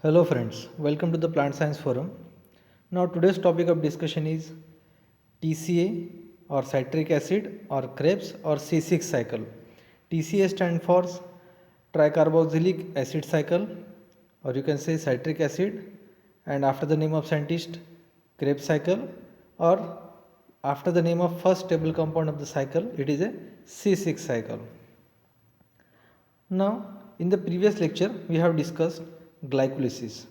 Hello friends, welcome to the Plant Science Forum. Now today's topic of discussion is TCA or citric acid or Krebs or C6 cycle. TCA stands for tricarboxylic acid cycle, or you can say citric acid, and after the name of scientist Krebs cycle, or after the name of first stable compound of the cycle it is a C6 cycle. Now, in the previous lecture, we have discussed glycolysis.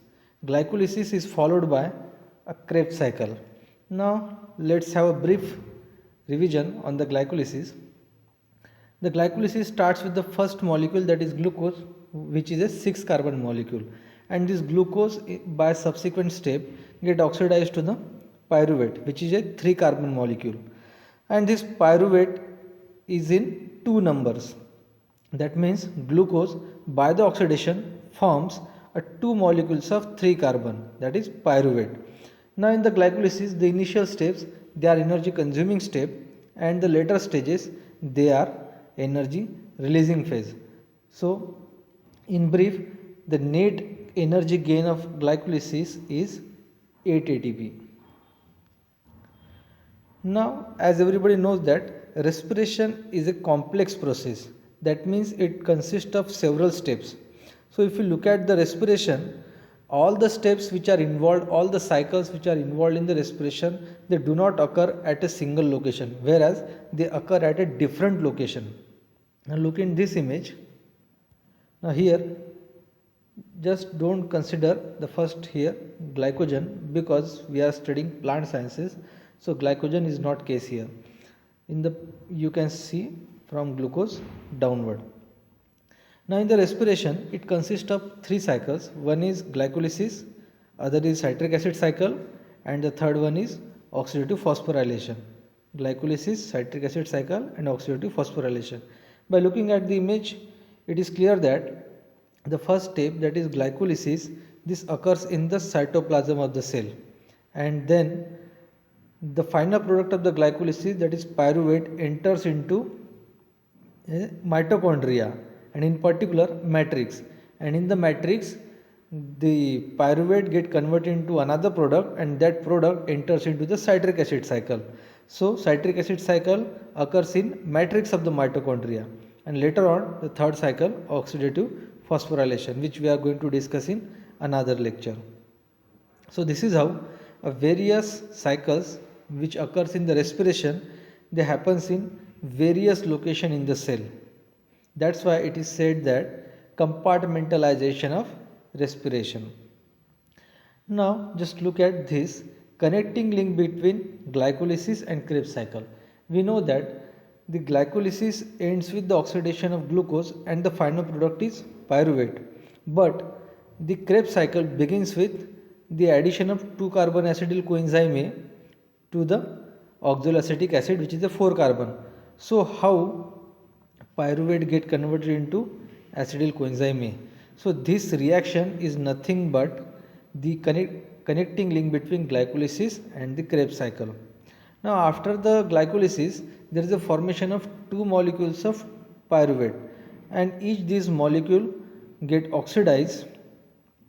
Glycolysis is followed by a Krebs cycle. Now, let's have a brief revision on the glycolysis. The glycolysis starts with the first molecule, that is glucose, which is a 6 carbon molecule, and this glucose by subsequent step get oxidized to the pyruvate, which is a 3 carbon molecule, and this pyruvate is in two numbers. That means glucose by the oxidation forms a two molecules of 3 carbon, that is pyruvate. Now in the glycolysis, the initial steps they are energy consuming step, and the later stages they are energy releasing phase. So in brief, the net energy gain of glycolysis is 8 ATP. Now, as everybody knows that respiration is a complex process. That means it consists of several steps. So, if you look at the respiration, all the steps which are involved, all the cycles which are involved in the respiration, they do not occur at a single location, whereas they occur at a different location. Now, look in this image. Now, here just don't consider the first here glycogen, because we are studying plant sciences, so glycogen is not case here. In the you can see from glucose downward. Now in the respiration it consists of three cycles. One is glycolysis, other is citric acid cycle, and the third one is oxidative phosphorylation. Glycolysis, citric acid cycle, and oxidative phosphorylation. By looking at the image, it is clear that the first step, that is glycolysis, this occurs in the cytoplasm of the cell, and then the final product of the glycolysis, that is pyruvate, enters into mitochondria, and in particular matrix, and in the matrix the pyruvate get converted into another product, and that product enters into the citric acid cycle. So citric acid cycle occurs in matrix of the mitochondria, and later on the third cycle, oxidative phosphorylation, which we are going to discuss in another lecture. So this is how various cycles which occurs in the respiration, they happens in various location in the cell. That's why it is said that compartmentalization of respiration. Now just look at this connecting link between glycolysis and Krebs cycle. We know that the glycolysis ends with the oxidation of glucose and the final product is pyruvate, but the Krebs cycle begins with the addition of 2 carbon acetyl coenzyme A to the oxaloacetic acid, which is a 4 carbon. So how pyruvate get converted into acetyl coenzyme A? So this reaction is nothing but the connecting link between glycolysis and the Krebs cycle. Now after the glycolysis, there is a formation of two molecules of pyruvate, and each these molecule get oxidized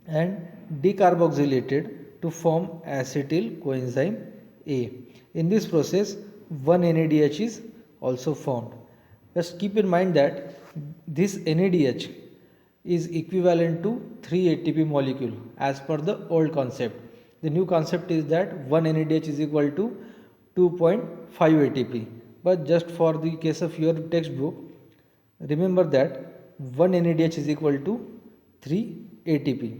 and decarboxylated to form acetyl coenzyme A. In this process, one NADH is also formed. Just keep in mind that this NADH is equivalent to 3 ATP molecule as per the old concept. The new concept is that 1 NADH is equal to 2.5 ATP. But just for the case of your textbook, remember that 1 NADH is equal to 3 ATP.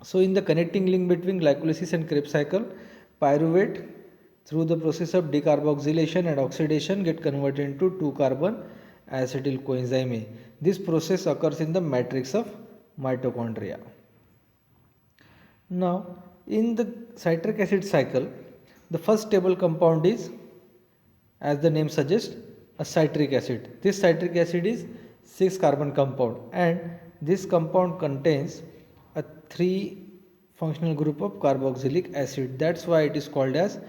So in the connecting link between glycolysis and Krebs cycle, pyruvate through the process of decarboxylation and oxidation get converted into 2 carbon acetyl coenzyme A. This process occurs in the matrix of mitochondria. Now in the citric acid cycle, the first stable compound is, as the name suggests, a citric acid. This citric acid is 6 carbon compound, and this compound contains a 3 functional group of carboxylic acid. That's why it is called as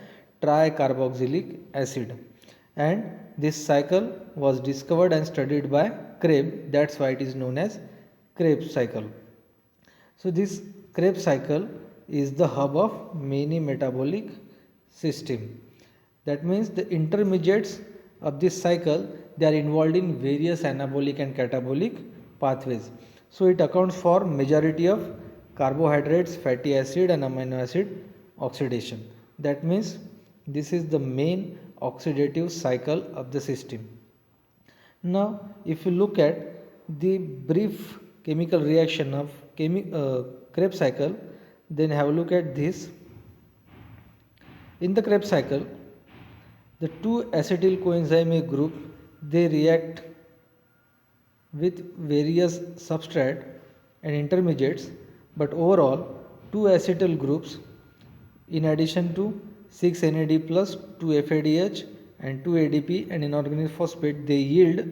tricarboxylic acid. And this cycle was discovered and studied by Krebs. That's why it is known as Krebs cycle. So this Krebs cycle is the hub of many metabolic system. That means the intermediates of this cycle, they are involved in various anabolic and catabolic pathways. So it accounts for majority of carbohydrates, fatty acid and amino acid oxidation. That means this is the main oxidative cycle of the system. Now if you look at the brief chemical reaction of Krebs cycle, then have a look at this. In the Krebs cycle, the two acetyl coenzyme A group, they react with various substrate and intermediates, but overall two acetyl groups, in addition to 6 NAD plus 2 FADH and 2 ADP and inorganic phosphate, they yield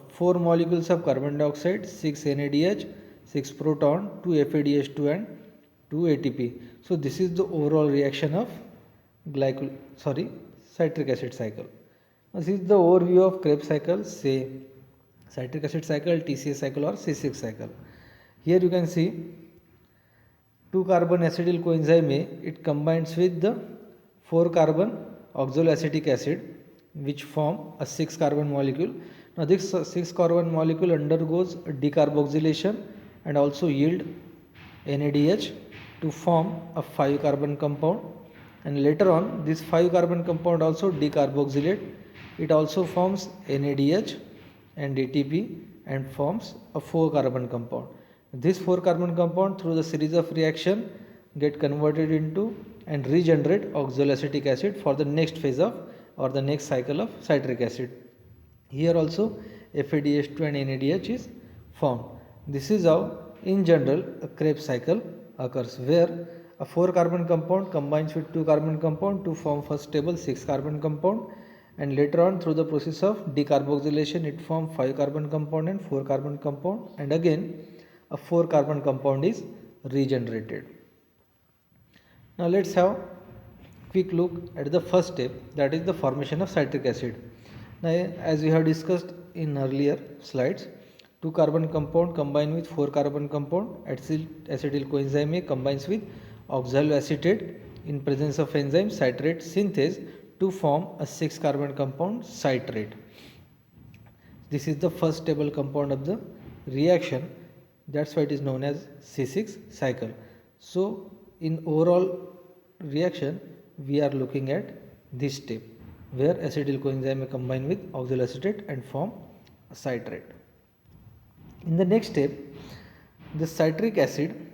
4 molecules of carbon dioxide, 6 NADH, 6 proton, 2 FADH2 and 2 ATP. So this is the overall reaction of citric acid cycle. This is the overview of Krebs cycle, say citric acid cycle, TCA cycle or C6 cycle. Here you can see 2 carbon acetyl coenzyme A, it combines with the 4 carbon oxaloacetic acid, which form a 6 carbon molecule. Now this 6 carbon molecule undergoes decarboxylation and also yield NADH to form a 5 carbon compound, and later on this 5 carbon compound also decarboxylate, it also forms NADH and ATP and forms a 4 carbon compound. This 4 carbon compound through the series of reaction get converted into and regenerate oxaloacetic acid for the next phase of or the next cycle of citric acid. Here also FADH2 and NADH is formed. This is how in general a Krebs cycle occurs, where a 4 carbon compound combines with 2 carbon compound to form first stable 6 carbon compound, and later on through the process of decarboxylation it forms 5 carbon compound and 4 carbon compound, and again a 4 carbon compound is regenerated. Now let's have quick look at the first step, that is the formation of citric acid. Now as we have discussed in earlier slides, 2 carbon compound combine with 4 carbon compound, acetyl coenzyme A combines with oxaloacetate in presence of enzyme citrate synthase to form a 6 carbon compound citrate. This is the first stable compound of the reaction, that's why it is known as C6 cycle. So in overall reaction we are looking at this step where acetyl coenzyme combine with oxaloacetate and form a citrate. In the next step, the citric acid,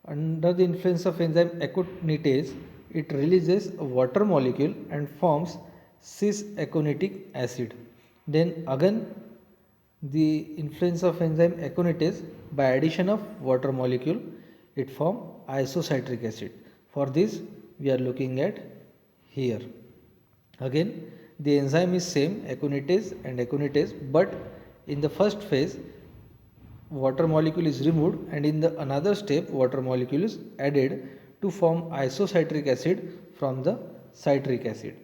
under the influence of enzyme aconitase, it releases a water molecule and forms cis-aconitic acid. Then again the influence of enzyme aconitase, by addition of water molecule it form isocitric acid. For this we are looking at here. Again the enzyme is same, aconitase and aconitase, but in the first phase water molecule is removed and in the another step water molecule is added to form isocitric acid from the citric acid.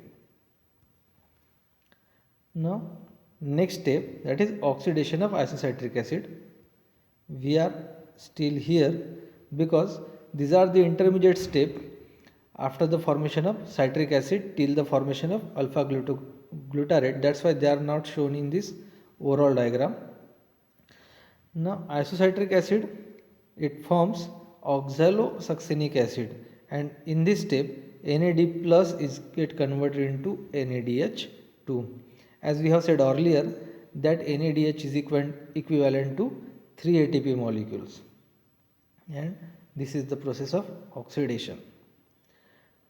Now next step, that is oxidation of isocitric acid. We are still here because these are the intermediate step after the formation of citric acid till the formation of alpha glutarate, that's why they are not shown in this overall diagram. Now isocitric acid, it forms oxalosuccinic acid, and in this step NAD plus is get converted into NADH2. As we have said earlier that NADH is equivalent to 3 ATP molecules, and this is the process of oxidation.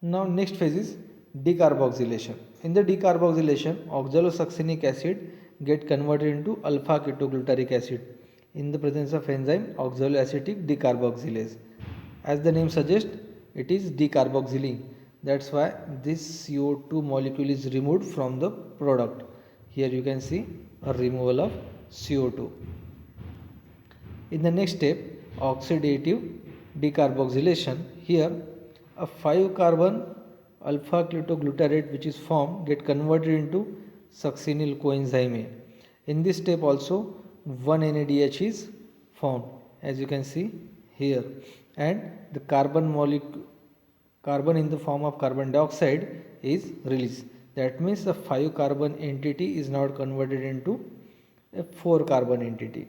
Now next phase is decarboxylation. In the decarboxylation oxalosuccinic acid get converted into alpha ketoglutaric acid in the presence of enzyme oxaloacetic decarboxylase. As the name suggests, it is decarboxyling, that's why this CO2 molecule is removed from the product. Here you can see a removal of CO2. In the next step, oxidative decarboxylation, here a 5 carbon alpha ketoglutarate which is formed get converted into succinyl coenzyme A. In this step also 1 NADH is formed, as you can see here, and the carbon in the form of carbon dioxide is released. That means the 5 carbon entity is now converted into a 4 carbon entity.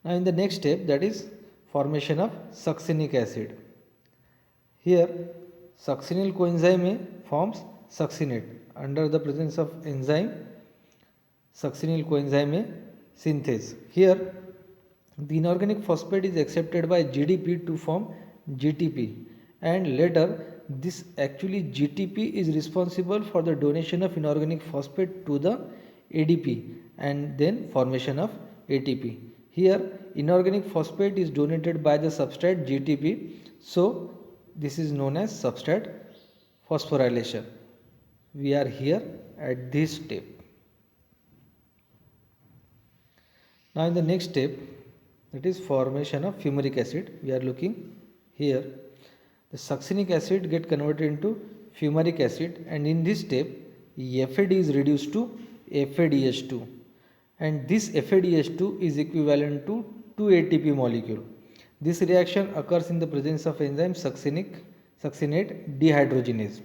Now in the next step, that is formation of succinic acid. Here succinyl coenzyme A forms succinate under the presence of enzyme succinyl coenzyme A synthase. Here the inorganic phosphate is accepted by GDP to form GTP, and later this actually GTP is responsible for the donation of inorganic phosphate to the ADP and then formation of ATP. Here inorganic phosphate is donated by the substrate GTP, so this is known as substrate phosphorylation. We are here at this step. Now in the next step, that is formation of fumaric acid, we are looking here. The succinic acid get converted into fumaric acid, and in this step FAD is reduced to FADH2, and this FADH2 is equivalent to 2 ATP molecule. This reaction occurs in the presence of enzyme succinate dehydrogenase.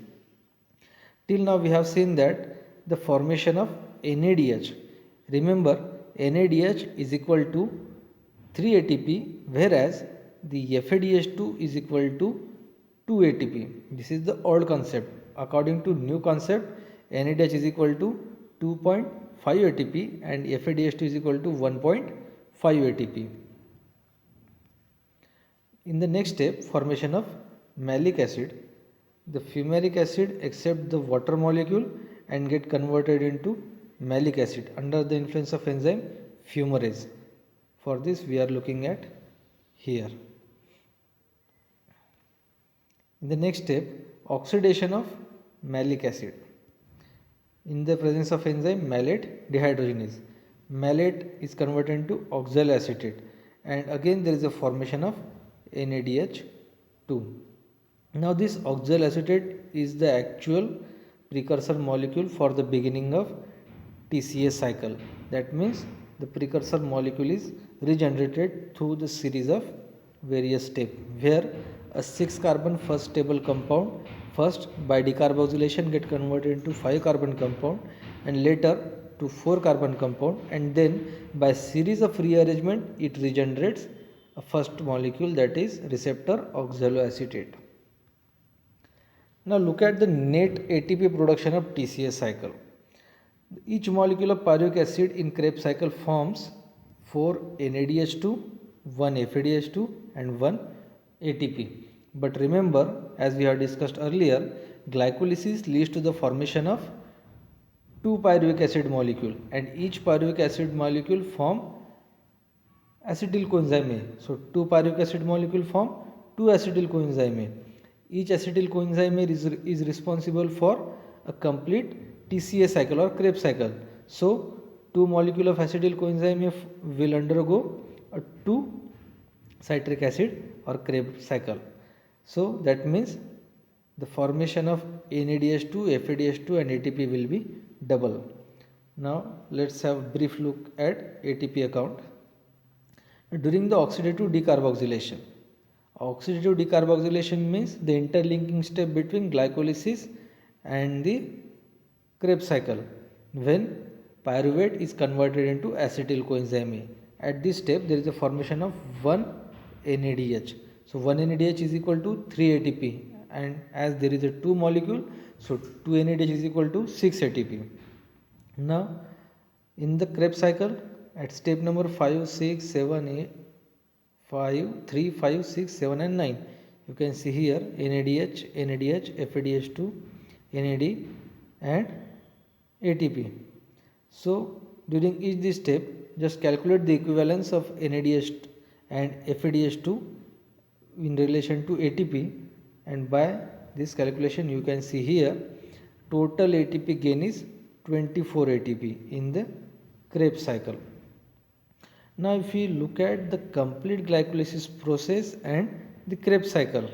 Till now we have seen that the formation of NADH. Remember, NADH is equal to 3 ATP, whereas the FADH2 is equal to 2 ATP. This is the old concept. According to new concept, NADH is equal to 2.5 ATP and FADH2 is equal to 1.5 ATP. In the next step, formation of malic acid. The fumaric acid accepts the water molecule and get converted into malic acid under the influence of enzyme fumarase. For this we are looking at here. In the next step, oxidation of malic acid. In the presence of enzyme malate dehydrogenase, malate is converted into oxaloacetate, and again there is a formation of NADH2. Now this oxaloacetate is the actual precursor molecule for the beginning of TCA cycle. That means the precursor molecule is regenerated through the series of various steps, where a 6 carbon first stable compound first by decarboxylation get converted into 5 carbon compound and later to 4 carbon compound, and then by series of rearrangement it regenerates a first molecule, that is receptor oxaloacetate. Now look at the net ATP production of TCA cycle. Each molecule of pyruvic acid in Krebs cycle forms 4 NADH2, 1 FADH2 and 1 ATP. But remember, as we have discussed earlier, glycolysis leads to the formation of 2 pyruvic acid molecule, and each pyruvic acid molecule form acetyl coenzyme A. So 2 pyruvic acid molecule form 2 acetyl coenzyme A. Each acetyl coenzyme is responsible for a complete TCA cycle or Krebs cycle. So 2 molecule of acetyl coenzyme A will undergo a 2 citric acid or Krebs cycle. So that means the formation of NADH2, FADH2 and ATP will be double. Now let's have a brief look at ATP account. During the oxidative decarboxylation. Oxidative decarboxylation means the interlinking step between glycolysis and the Krebs cycle, when pyruvate is converted into acetyl coenzyme A. At this step there is a formation of 1 NADH. So 1 NADH is equal to 3 ATP, and as there is a 2 molecule, so 2 NADH is equal to 6 ATP. Now in the Krebs cycle, at step number 5, 6, 7, 8, 5, 3, 5, 6, 7 and 9, you can see here NADH, NADH, FADH2, NAD and ATP. So during each this step, just calculate the equivalence of NADH and FADH2 in relation to ATP, and by this calculation you can see here total ATP gain is 24 ATP in the Krebs cycle. Now if we look at the complete glycolysis process and the Krebs cycle,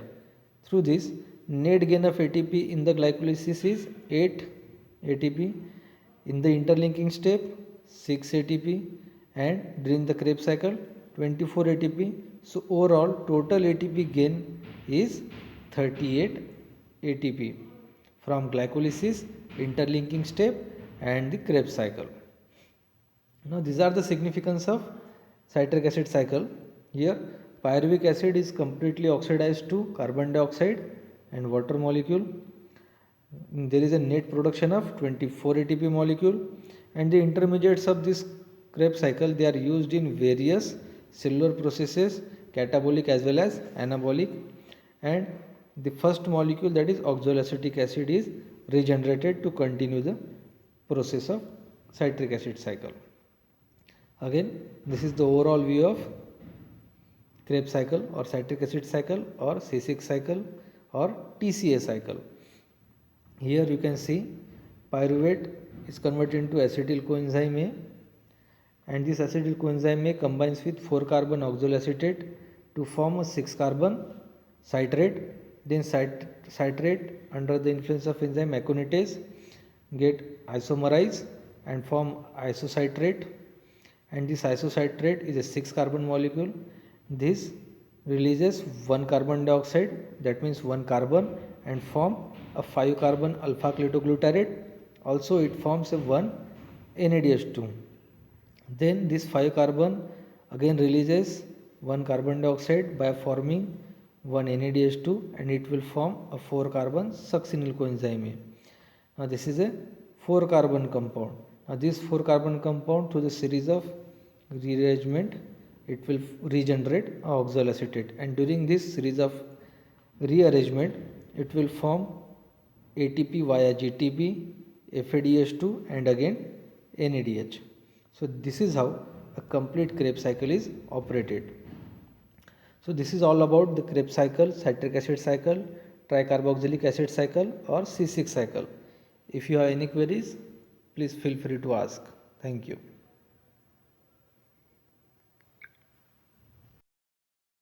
through this net gain of ATP in the glycolysis is 8 ATP, in the interlinking step 6 ATP, and during the Krebs cycle 24 ATP. So overall total ATP gain is 38 ATP from glycolysis, interlinking step and the Krebs cycle. Now these are the significance of citric acid cycle. Here pyruvic acid is completely oxidized to carbon dioxide and water molecule. There is a net production of 24 ATP molecule, and the intermediates of this Krebs cycle, they are used in various cellular processes, catabolic as well as anabolic, and the first molecule, that is oxaloacetic acid, is regenerated to continue the process of citric acid cycle. Again, this is the overall view of Krebs cycle or citric acid cycle or C6 cycle or TCA cycle. Here you can see pyruvate is converted into acetyl coenzyme A, and this acetyl coenzyme A combines with 4-carbon oxaloacetate to form a 6-carbon citrate. Then citrate under the influence of enzyme aconitase get isomerized and form isocitrate, and this isocitrate is a 6-carbon molecule. This releases 1 carbon dioxide, that means 1 carbon, and form a 5-carbon alpha ketoglutarate. Also it forms a 1 NADH2. Then this 5 carbon again releases 1 carbon dioxide by forming 1 NADH2, and it will form a 4-carbon succinyl coenzyme A. Now this is a 4-carbon compound. Now this 4-carbon compound, through the series of rearrangement, it will regenerate oxaloacetate, and during this series of rearrangement it will form ATP via GTP, FADH2 and again NADH. So this is how a complete Krebs cycle is operated. So this is all about the Krebs cycle, citric acid cycle, tricarboxylic acid cycle or C6 cycle. If you have any queries, please feel free to ask. Thank you.